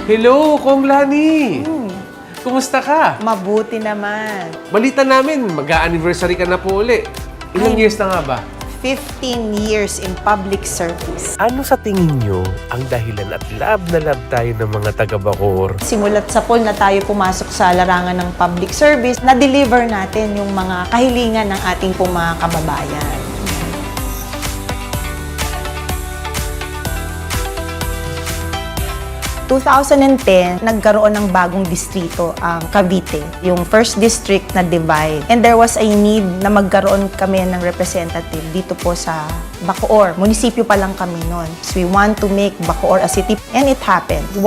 Hello, Kong Lani! Kumusta ka? Mabuti naman. Balita namin, mag-a-anniversary ka na po uli. Ilang years na nga ba? 15 years in public service. Ano sa tingin nyo ang dahilan at love na love tayo ng mga taga-Bacoor? Simulat sa pool na tayo pumasok sa larangan ng public service, na-deliver natin yung mga kahilingan ng ating pong mga kababayan. 2010, nagkaroon ng bagong distrito, ang Cavite, yung first district na divide. And there was a need na magkaroon kami ng representative dito po sa Bacoor. Munisipyo pa lang kami noon. So we want to make Bacoor a city. And it happened. 8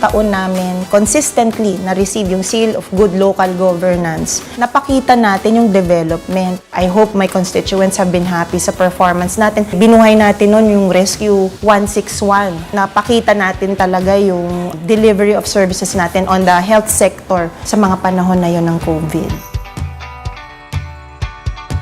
taon namin consistently na-receive yung seal of good local governance. Napakita natin yung development. I hope my constituents have been happy sa performance natin. Binuhay natin noon yung Rescue 161. Napakita natin talaga yung delivery of services natin on the health sector sa mga panahon na yon ng COVID.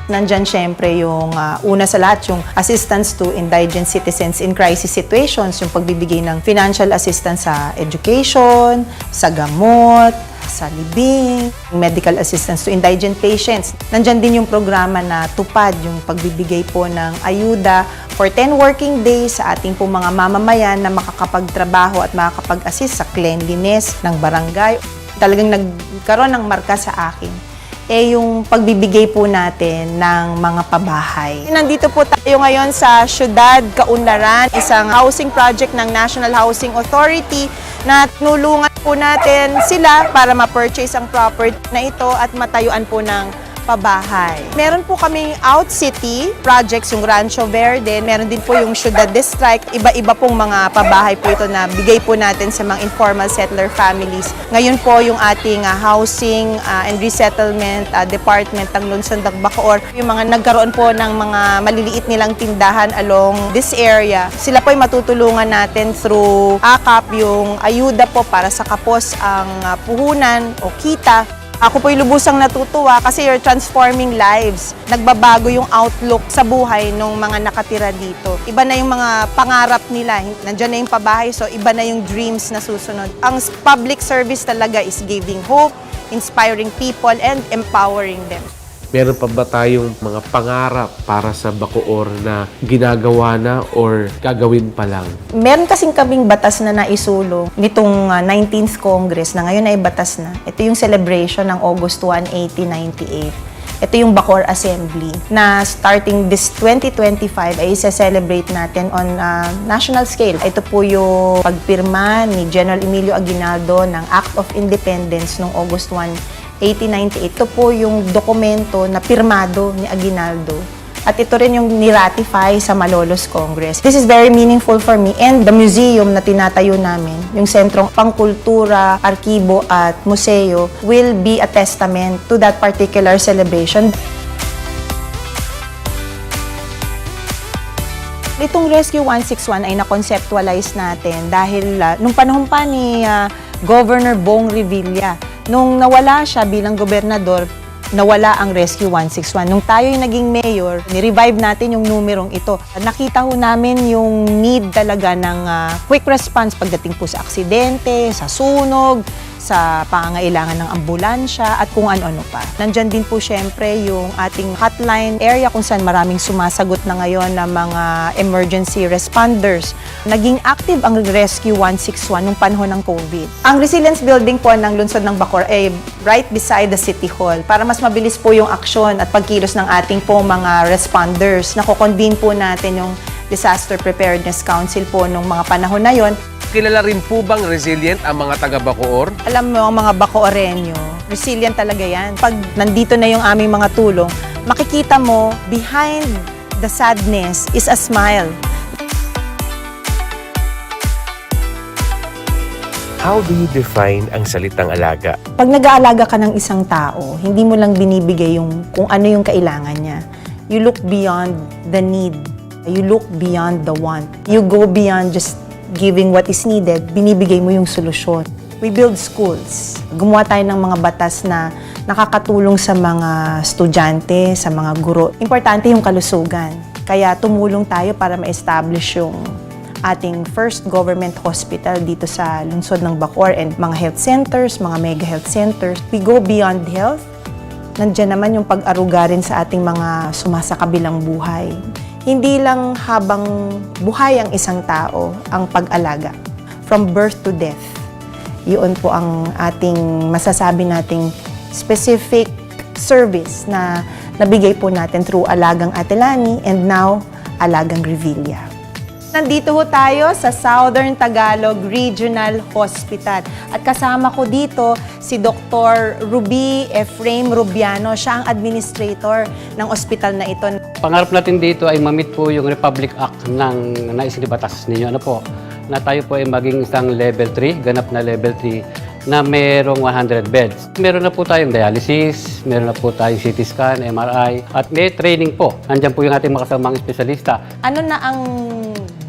Nandyan syempre yung una sa lahat, yung assistance to indigent citizens in crisis situations, yung pagbibigay ng financial assistance sa education, sa gamot, sa libing, medical assistance to indigent patients. Nandyan din yung programa na tupad, yung pagbibigay po ng ayuda for 10 working days sa ating pong mga mamamayan na makakapagtrabaho at makakapag-assist sa cleanliness ng barangay. Talagang nagkaroon ng marka sa akin yung pagbibigay po natin ng mga pabahay. Nandito po tayo ngayon sa Siyudad Kaunlaran, isang housing project ng National Housing Authority na tinulungan po natin sila para ma-purchase ang property na ito at matayuan po ng pabahay. Meron po kaming out-city projects, yung Rancho Verde. Meron din po yung Ciudad District. Iba-iba pong mga pabahay po ito na bigay po natin sa mga informal settler families. Ngayon po yung ating Housing and Resettlement Department ng Lungsod ng Bacoor. Yung mga nagkaroon po ng mga maliliit nilang tindahan along this area, sila po ay matutulungan natin through AKAP, yung ayuda po para sa kapos ang puhunan o kita. Ako po'y lubusang natutuwa kasi you're transforming lives. Nagbabago yung outlook sa buhay ng mga nakatira dito. Iba na yung mga pangarap nila. Nandiyan na yung pabahay, so iba na yung dreams na susunod. Ang public service talaga is giving hope, inspiring people, and empowering them. Meron pa ba tayong mga pangarap para sa Bacoor na ginagawa na or gagawin pa lang? Meron kasing kaming batas na naisulong nitong 19th Congress na ngayon ay batas na. Ito yung celebration ng August 1, 1898. Ito yung Bacoor Assembly na starting this 2025 ay isa-celebrate natin on national scale. Ito po yung pagpirma ni General Emilio Aguinaldo ng Act of Independence noong August 1, 1898. Ito po yung dokumento na pirmado ni Aguinaldo. At ito rin yung niratify sa Malolos Congress. This is very meaningful for me and the museum na tinatayo namin, yung Sentrong Pangkultura, Arkibo at Museo will be a testament to that particular celebration. Itong Rescue 161 ay na-conceptualize natin dahil nung panahon pa ni Governor Bong Revilla, nung nawala siya bilang gobernador, nawala ang Rescue 161. Nung tayo'y naging mayor, ni-revive natin yung numerong ito. Nakita ho namin yung need talaga ng quick response pagdating po sa aksidente, sa sunog, sa pangangailangan ng ambulansya at kung ano-ano pa. Nandyan din po syempre yung ating hotline area kung saan maraming sumasagot na ngayon ng mga emergency responders. Naging active ang Rescue 161 nung panahon ng COVID. Ang resilience building po ng Lungsod ng Bacoor ay right beside the City Hall para mas mabilis po yung aksyon at pagkilos ng ating po mga responders. Nako-convene po natin yung Disaster Preparedness Council po nung mga panahon na yon. Kilala rin po bang resilient ang mga taga-Bacoor? Alam mo, ang mga Bacooreño, resilient talaga yan. Pag nandito na yung aming mga tulong, makikita mo, behind the sadness is a smile. How do you define ang salitang alaga? Pag nag-aalaga ka ng isang tao, hindi mo lang binibigay yung kung ano yung kailangan niya. You look beyond the need. You look beyond the want. You go beyond just giving what is needed, binibigay mo yung solusyon. We build schools. Gumawa tayo ng mga batas na nakakatulong sa mga estudyante, sa mga guro. Importante yung kalusugan. Kaya tumulong tayo para ma-establish yung ating first government hospital dito sa lungsod ng Bacoor and mga health centers, mga mega health centers. We go beyond health. Nandiyan naman yung pag-aruga rin sa ating mga sumasakabilang buhay. Hindi lang habang buhay ang isang tao ang pag-alaga. From birth to death. Yun po ang ating masasabi nating specific service na nabigay po natin through Alagang Atelani and now Alagang Revilla. Nandito ho tayo sa Southern Tagalog Regional Hospital. At kasama ko dito si Dr. Ruby Efraim Rubiano. Siya ang administrator ng ospital na ito. Pangarap natin dito ay ma-meet po yung Republic Act ng naisinibatas ninyo. Ano po? Na tayo po ay maging isang level 3, ganap na level 3 na merong 100 beds. Meron na po tayong dialysis, meron na po tayong CT scan, MRI, at may training po. Nandiyan po yung ating makasamang espesyalista. Ano na ang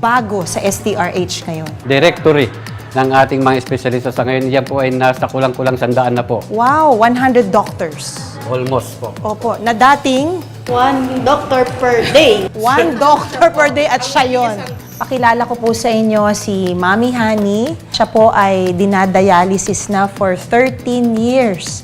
bago sa STRH ngayon? Directory ng ating mga espesyalista sa ngayon. Yan po ay nasa kulang-kulang 100 na po. Wow, 100 doctors. Almost po. Opo, na dating One doctor per day. 1 doctor per day at siya yun. Pakilala ko po sa inyo si Mami Honey. Siya po ay dinadialysis na for 13 years.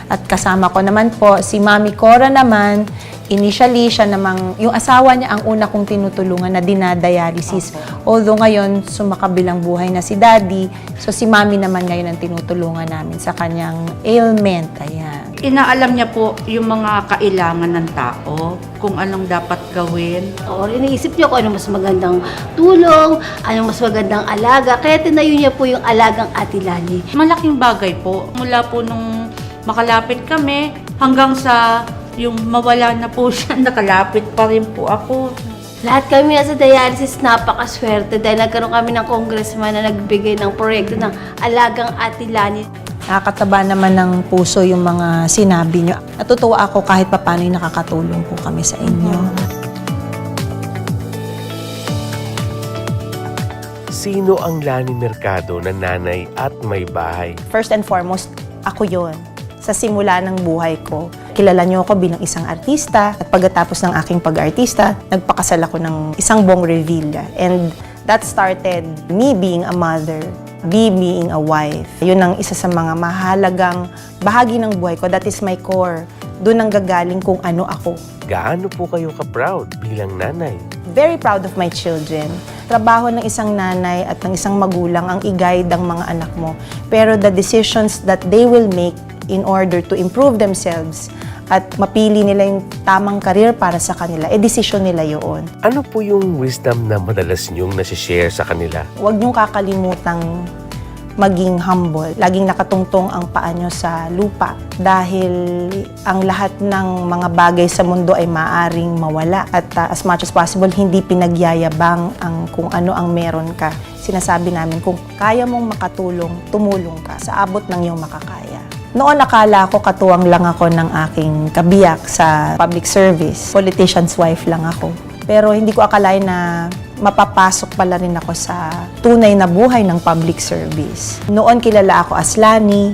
At kasama ko naman po si Mami Cora naman. Initially, siya namang, yung asawa niya ang una kong tinutulungan na dinadialysis. Although ngayon, sumakabilang buhay na si Daddy. So si Mami naman ngayon ang tinutulungan namin sa kanyang ailment. Ayan. Inaalam niya po yung mga kailangan ng tao, kung anong dapat gawin. O, iniisip niya kung ano mas magandang tulong, anong mas magandang alaga. Kaya tinayo niya po yung Alagang Atelani. Malaking bagay po. Mula po nung makalapit kami, hanggang sa yung mawala na po siya, nakalapit pa rin po ako. Lahat kami nasa dialysis, napakaswerte dahil nagkaroon kami ng congressman na nagbigay ng proyekto ng Alagang Atelani. Nakakataba naman ng puso yung mga sinabi nyo. Natutuwa ako kahit paano yung nakakatulong po kami sa inyo. Sino ang Lani Mercado na nanay at may bahay? First and foremost, ako yon. Sa simula ng buhay ko, kilala niyo ako bilang isang artista at pagkatapos ng aking pag-artista, nagpakasal ako ng isang buong Revilla. And that started me being a mother, me being a wife. Yun ang isa sa mga mahalagang bahagi ng buhay ko. That is my core. Doon ang gagaling kung ano ako. Gaano po kayo ka-proud bilang nanay? Very proud of my children. Trabaho ng isang nanay at ng isang magulang ang i-guide ang mga anak mo. Pero the decisions that they will make in order to improve themselves at mapili nila yung tamang career para sa kanila, desisyon nila yun. Ano po yung wisdom na madalas niyong nasi-share sa kanila? Huwag niyong kakalimutang maging humble. Laging nakatungtong ang paa niyo sa lupa dahil ang lahat ng mga bagay sa mundo ay maaring mawala at as much as possible, hindi pinagyayabang ang kung ano ang meron ka. Sinasabi namin, kung kaya mong makatulong, tumulong ka sa abot ng iyong makakaya. Noon akala ko katuwang lang ako ng aking kabiyak sa public service. Politician's wife lang ako. Pero hindi ko akalain na mapapasok pala rin ako sa tunay na buhay ng public service. Noon kilala ako as Lani,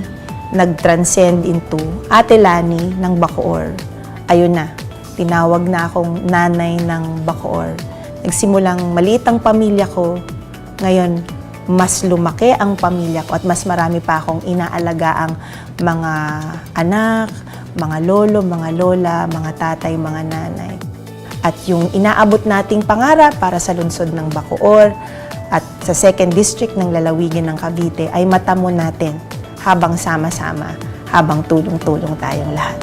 nag-transcend into Ate Lani ng Bacoor. Ayun na, tinawag na akong nanay ng Bacoor. Nagsimulang maliit ang pamilya ko, ngayon mas lumaki ang pamilya ko at mas marami pa akong inaalagaang mga anak, mga lolo, mga lola, mga tatay, mga nanay. At yung inaabot nating pangarap para sa lungsod ng Bacoor at sa 2nd District ng Lalawigan ng Cavite ay matamo natin habang sama-sama, habang tulong-tulong tayong lahat.